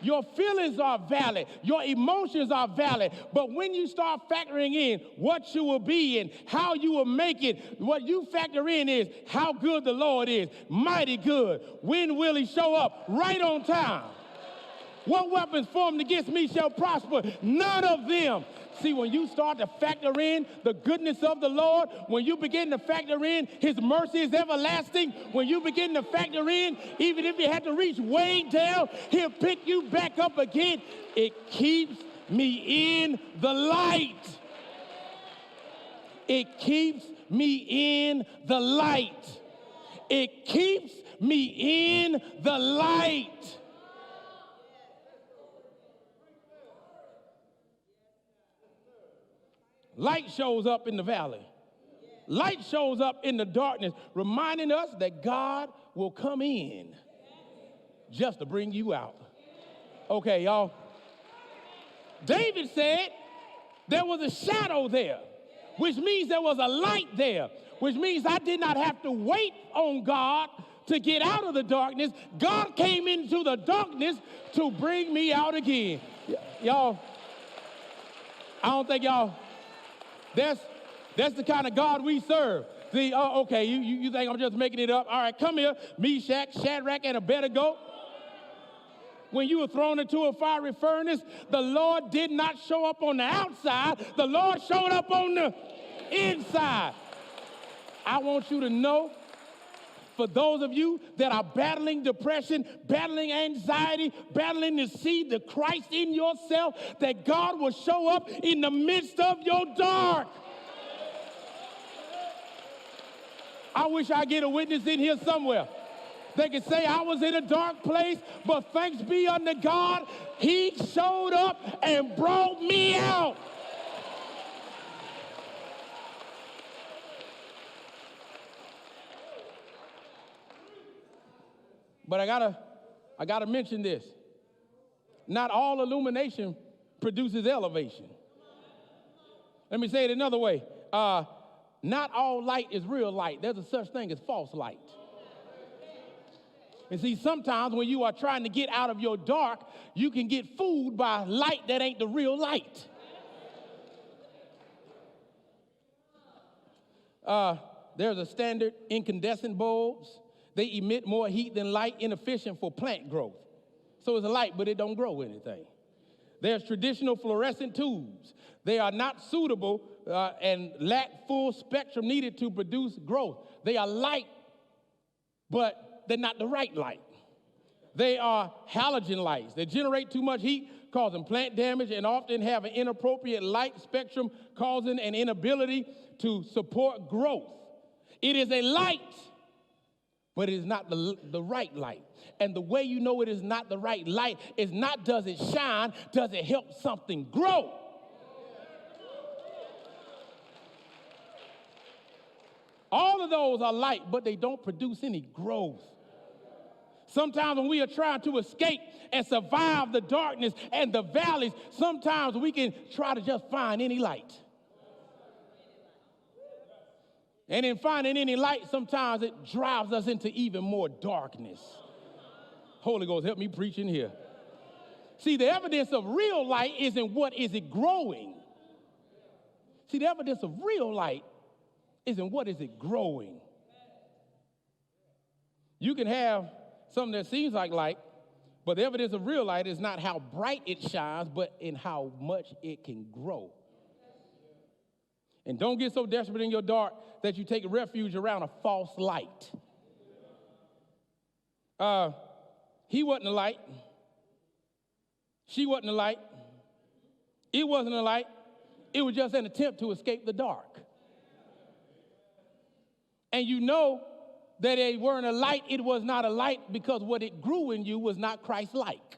Your feelings are valid. Your emotions are valid. But when you start factoring in what you will be and how you will make it, what you factor in is how good the Lord is. Mighty good. When will he show up? Right on time. What weapons formed against me shall prosper? None of them. See, when you start to factor in the goodness of the Lord, when you begin to factor in his mercy is everlasting, when you begin to factor in, even if you had to reach way down, he'll pick you back up again. It keeps me in the light. It keeps me in the light. It keeps me in the light. Light shows up in the valley. Light shows up in the darkness, reminding us that God will come in just to bring you out. Okay, y'all. David said there was a shadow there, which means there was a light there, which means I did not have to wait on God to get out of the darkness. God came into the darkness to bring me out again. Y'all, I don't think y'all... That's the kind of God we serve. See, okay, you think I'm just making it up? All right, come here, Meshach, Shadrach, and Abednego. When you were thrown into a fiery furnace, the Lord did not show up on the outside. The Lord showed up on the inside. I want you to know, for those of you that are battling depression, battling anxiety, battling to see the Christ in yourself, that God will show up in the midst of your dark. I wish I get a witness in here somewhere. They can say I was in a dark place, but thanks be unto God, he showed up and brought me out. But I gotta mention this. Not all illumination produces elevation. Let me say it another way. Not all light is real light. There's a such thing as false light. And see, sometimes when you are trying to get out of your dark, you can get fooled by light that ain't the real light. There's a standard incandescent bulbs. They emit more heat than light, inefficient for plant growth. So it's a light, but it don't grow anything. There's traditional fluorescent tubes. They are not suitable and lack full spectrum needed to produce growth. They are light, but they're not the right light. They are halogen lights. They generate too much heat, causing plant damage, and often have an inappropriate light spectrum, causing an inability to support growth. It is a light, but it is not the right light. And the way you know it is not the right light is not does it shine, does it help something grow? All of those are light, but they don't produce any growth. Sometimes when we are trying to escape and survive the darkness and the valleys, sometimes we can try to just find any light. And in finding any light, sometimes it drives us into even more darkness. Holy Ghost, help me preach in here. See, the evidence of real light isn't what is it growing. See, the evidence of real light isn't what is it growing. You can have something that seems like light, but the evidence of real light is not how bright it shines, but in how much it can grow. And don't get so desperate in your dark that you take refuge around a false light. He wasn't a light. She wasn't a light. It wasn't a light. It was just an attempt to escape the dark. And you know that they weren't a light. It was not a light because what it grew in you was not Christ-like.